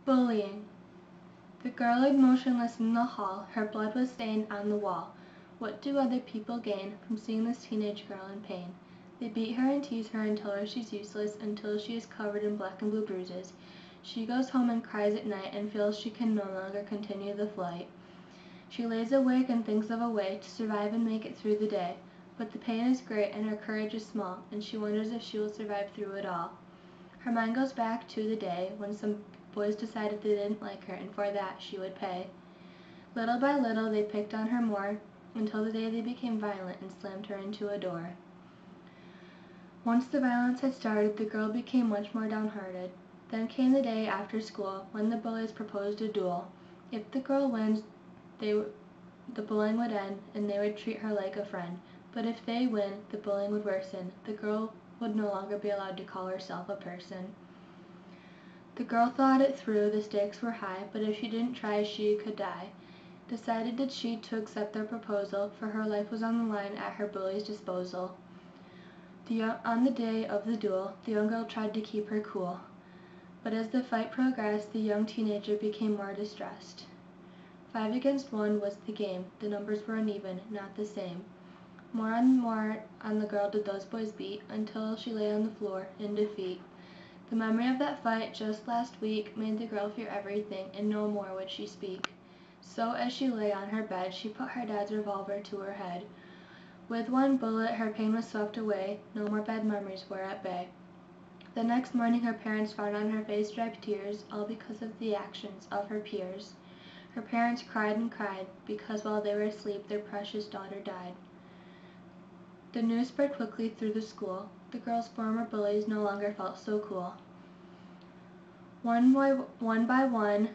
Bullying. The girl lay motionless in the hall. Her blood was stained on the wall. What do other people gain from seeing this teenage girl in pain? They beat her and tease her and tell her she's useless until she is covered in black and blue bruises. She goes home and cries at night and feels she can no longer continue the flight. She lays awake and thinks of a way to survive and make it through the day. But the pain is great and her courage is small, and she wonders if she will survive through it all. Her mind goes back to the day when some boys decided they didn't like her, and for that she would pay. Little by little they picked on her more, until the day they became violent and slammed her into a door. Once the violence had started, the girl became much more downhearted. Then came the day after school, when the bullies proposed a duel. If the girl wins, the bullying would end, and they would treat her like a friend. But if they win, the bullying would worsen. The girl would no longer be allowed to call herself a person. The girl thought it through. The stakes were high, but if she didn't try, she could die. Decided did she to accept their proposal, for her life was on the line at her bully's disposal. On the day of the duel, the young girl tried to keep her cool. But as the fight progressed, the young teenager became more distressed. 5 against 1 was the game. The numbers were uneven, not the same. More and more on the girl did those boys beat, until she lay on the floor in defeat. The memory of that fight just last week made the girl fear everything, and no more would she speak. So as she lay on her bed, she put her dad's revolver to her head. With one bullet, her pain was swept away. No more bad memories were at bay. The next morning her parents found on her face dried tears, all because of the actions of her peers. Her parents cried and cried, because while they were asleep their precious daughter died. The news spread quickly through the school. The girl's former bullies no longer felt so cool. One by one,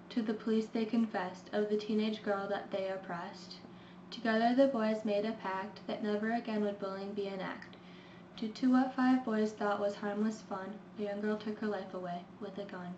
to the police they confessed of the teenage girl that they oppressed. Together the boys made a pact that never again would bullying be an act. Due to what 5 boys thought was harmless fun, a young girl took her life away with a gun.